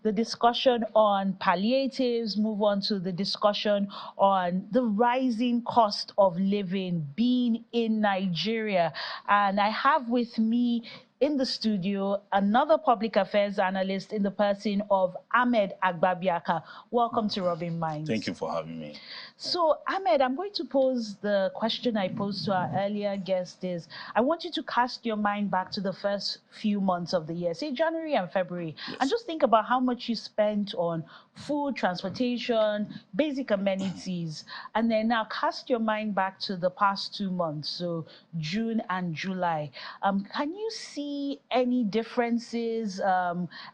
the discussion on palliatives, move on to the discussion on the rising cost of living being in Nigeria. And I have with me in the studio another public affairs analyst in the person of Ahmed Agbabiaka. Welcome to Rubbin Minds. Thank you for having me. So, Ahmed, I'm going to pose the question I posed to our earlier guest is, I want you to cast your mind back to the first few months of the year, say January and February, and just think about how much you spent on food, transportation, basic amenities, and then now cast your mind back to the past 2 months, so June and July. Can you see any differences,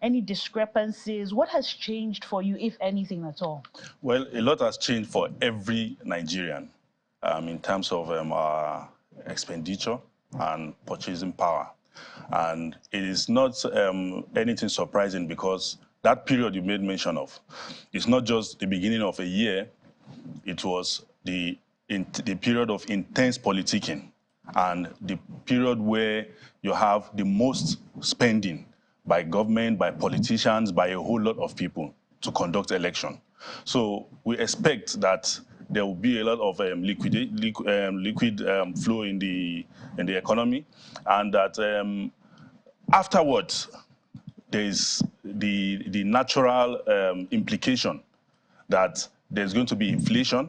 any discrepancies? What has changed for you, if anything at all? Well, a lot has changed for every Nigerian in terms of our expenditure and purchasing power. And it is not anything surprising because that period you made mention of, it's not just the beginning of a year, it was the period of intense politicking and the period where you have the most spending by government, by politicians, by a whole lot of people to conduct election. So we expect that there will be a lot of liquid flow in the economy, and that afterwards there is the natural implication that there's going to be inflation,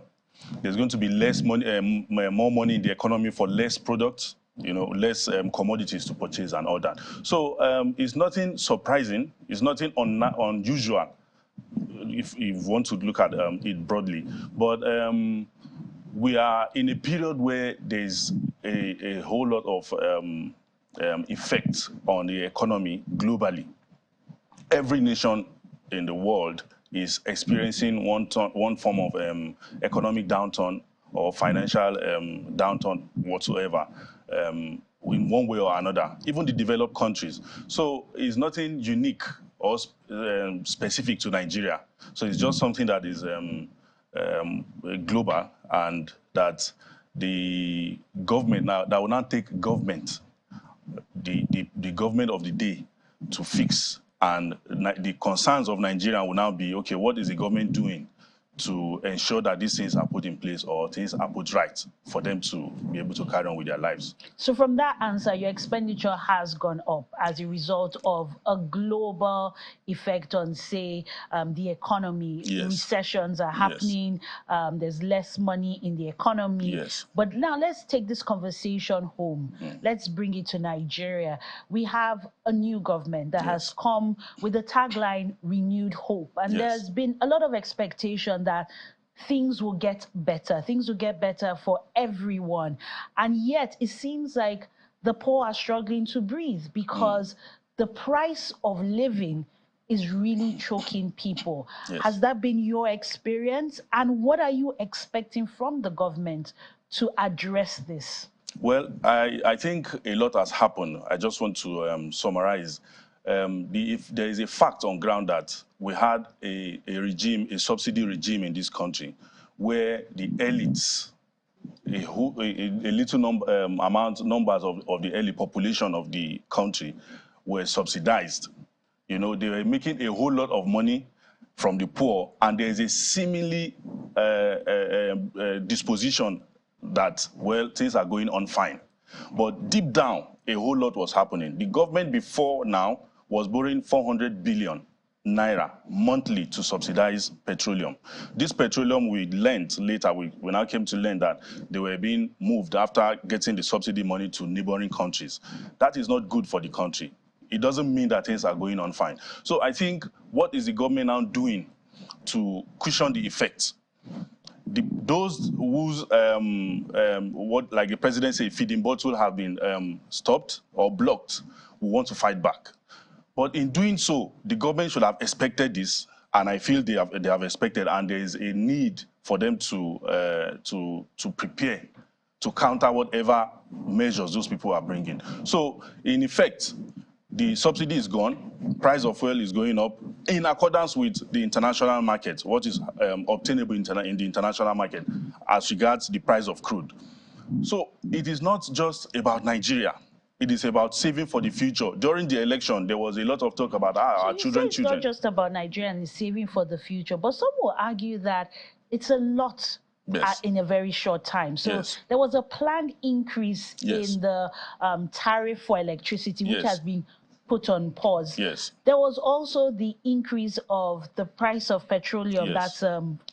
there's going to be less money, more money in the economy for less products, less commodities to purchase and all that. So it's nothing surprising, it's nothing unusual if you want to look at it broadly. But we are in a period where there's a whole lot of effects on the economy globally. Every nation in the world is experiencing one form of economic downturn or financial downturn whatsoever, in one way or another, even the developed countries. So it's nothing unique or specific to Nigeria. So it's just something that is global, and that the government that will now take government, the government of the day to fix. And the concerns of Nigeria will now be, okay, what is the government doing to ensure that these things are put in place or things are put right for them to be able to carry on with their lives? So from that answer, your expenditure has gone up as a result of a global effect on, say, the economy. Yes. Recessions are happening. Yes. There's less money in the economy. Yes. But now let's take this conversation home. Let's bring it to Nigeria. We have a new government that has come with the tagline, renewed hope. And there's been a lot of expectation that things will get better. Things will get better for everyone. And yet it seems like the poor are struggling to breathe because the price of living is really choking people. Yes. Has that been your experience? And what are you expecting from the government to address this? Well, I think a lot has happened. I just want to summarize. If there is a fact on ground that we had a regime, a subsidy regime in this country, where the elites, a little numbers of the elite population of the country were subsidized. They were making a whole lot of money from the poor, and there is a seemingly disposition that, well, things are going on fine. But deep down, a whole lot was happening. The government before now was borrowing 400 billion naira monthly to subsidize petroleum. This petroleum we learned later, we now came to learn that they were being moved after getting the subsidy money to neighboring countries. That is not good for the country. It doesn't mean that things are going on fine. So I think, what is the government now doing to cushion the effects? Those whose, what, like the president said, feeding bottle have been stopped or blocked, will want to fight back. But in doing so, the government should have expected this, and I feel they have expected, and there is a need for them to prepare to counter whatever measures those people are bringing. So, in effect, the subsidy is gone, price of oil is going up in accordance with the international market, what is obtainable in the international market as regards the price of crude. So it is not just about Nigeria. It is about saving for the future. During the election, there was a lot of talk about our So children. it's not just about Nigeria and saving for the future, but some will argue that it's a lot in a very short time. So there was a planned increase in the tariff for electricity, which has been put on pause. There was also the increase of the price of petroleum, that's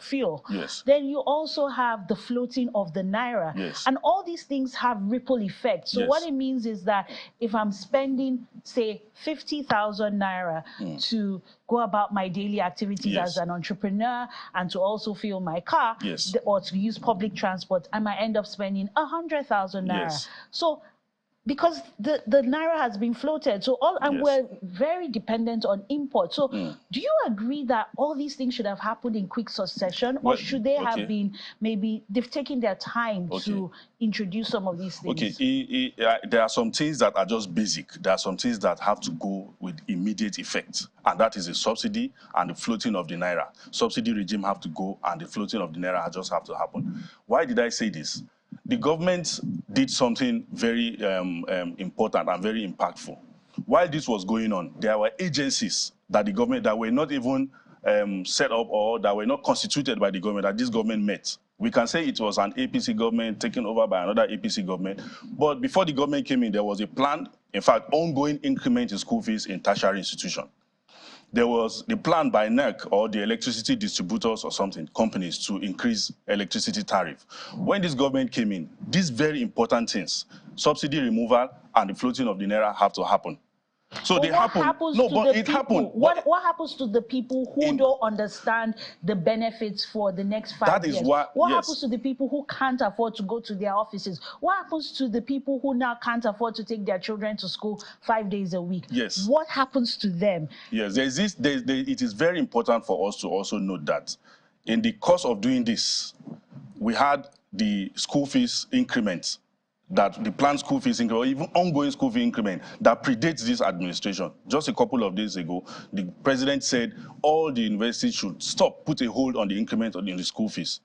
fuel. Then you also have the floating of the naira. And all these things have ripple effects. So what it means is that if I'm spending, say, 50,000 naira to go about my daily activities as an entrepreneur and to also fuel my car or to use public transport, I might end up spending 100,000 naira. So because the naira has been floated, so and we're very dependent on import. So do you agree that all these things should have happened in quick succession, or should they have been, maybe they've taken their time to introduce some of these things? There are some things that are just basic. There are some things that have to go with immediate effect, and that is the subsidy and the floating of the naira. Subsidy regime have to go, and the floating of the naira just have to happen. Why did I say this? The government did something very important and very impactful. While this was going on, there were agencies that the government that were not even set up or that were not constituted by the government, that this government met. We can say it was an APC government taken over by another APC government. But before the government came in, there was a planned, in fact, ongoing increment in school fees in tertiary institutions. There was the plan by NERC or the electricity distributors or something, companies, to increase electricity tariff. When this government came in, these very important things, subsidy removal and the floating of the naira, have to happen. So they happen. No, but it happened. What happens to the people who don't understand the benefits for the next 5 years? What happens to the people who can't afford to go to their offices? What happens to the people who now can't afford to take their children to school 5 days a week? What happens to them? It is very important for us to also note that in the course of doing this, we had the school fees increment, that the planned school fees increment, or even ongoing school fee increment that predates this administration. Just a couple of days ago, the president said all the universities should put a hold on the increment in the school fees.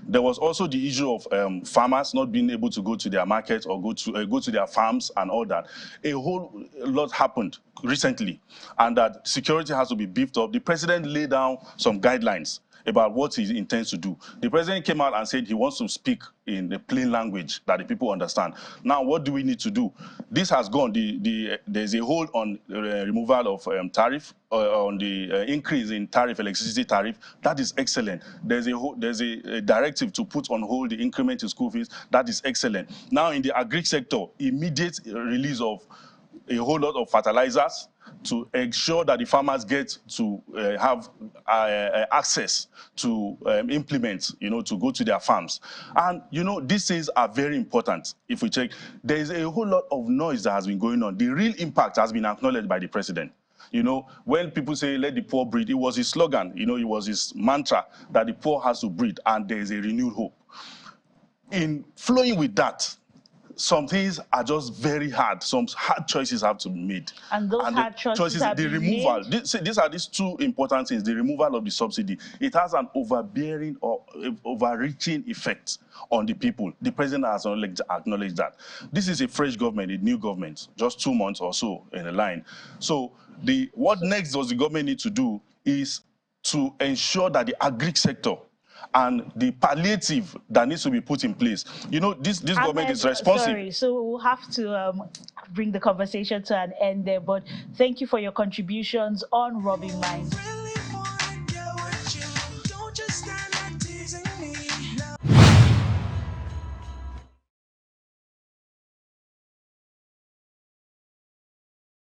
There was also the issue of farmers not being able to go to their markets or go to their farms and all that. A whole lot happened recently, and that security has to be beefed up. The president laid down some guidelines about what he intends to do. The president came out and said he wants to speak in the plain language that the people understand. Now, what do we need to do? This has gone. There's a hold on removal of tariff, on the increase in electricity tariff. That is excellent. There's a directive to put on hold the increment in school fees. That is excellent. Now, in the agri sector, immediate release of a whole lot of fertilizers to ensure that the farmers get to have access to implements, to go to their farms. And, these things are very important. If we check, there is a whole lot of noise that has been going on. The real impact has been acknowledged by the president. When people say, let the poor breathe, it was his slogan, it was his mantra that the poor has to breathe, and there is a renewed hope. In flowing with that, some things are just very hard. Some hard choices have to be made. And those hard choices have the removal. These are these two important things. The removal of the subsidy. It has an overbearing or overreaching effect on the people. The president has acknowledged that. This is a fresh government, a new government, just 2 months or so in the line. So what next does the government need to do is to ensure that the agri sector and the palliative that needs to be put in place. This government is responsive. Sorry, so we'll have to bring the conversation to an end there, but thank you for your contributions on Rubbin Minds.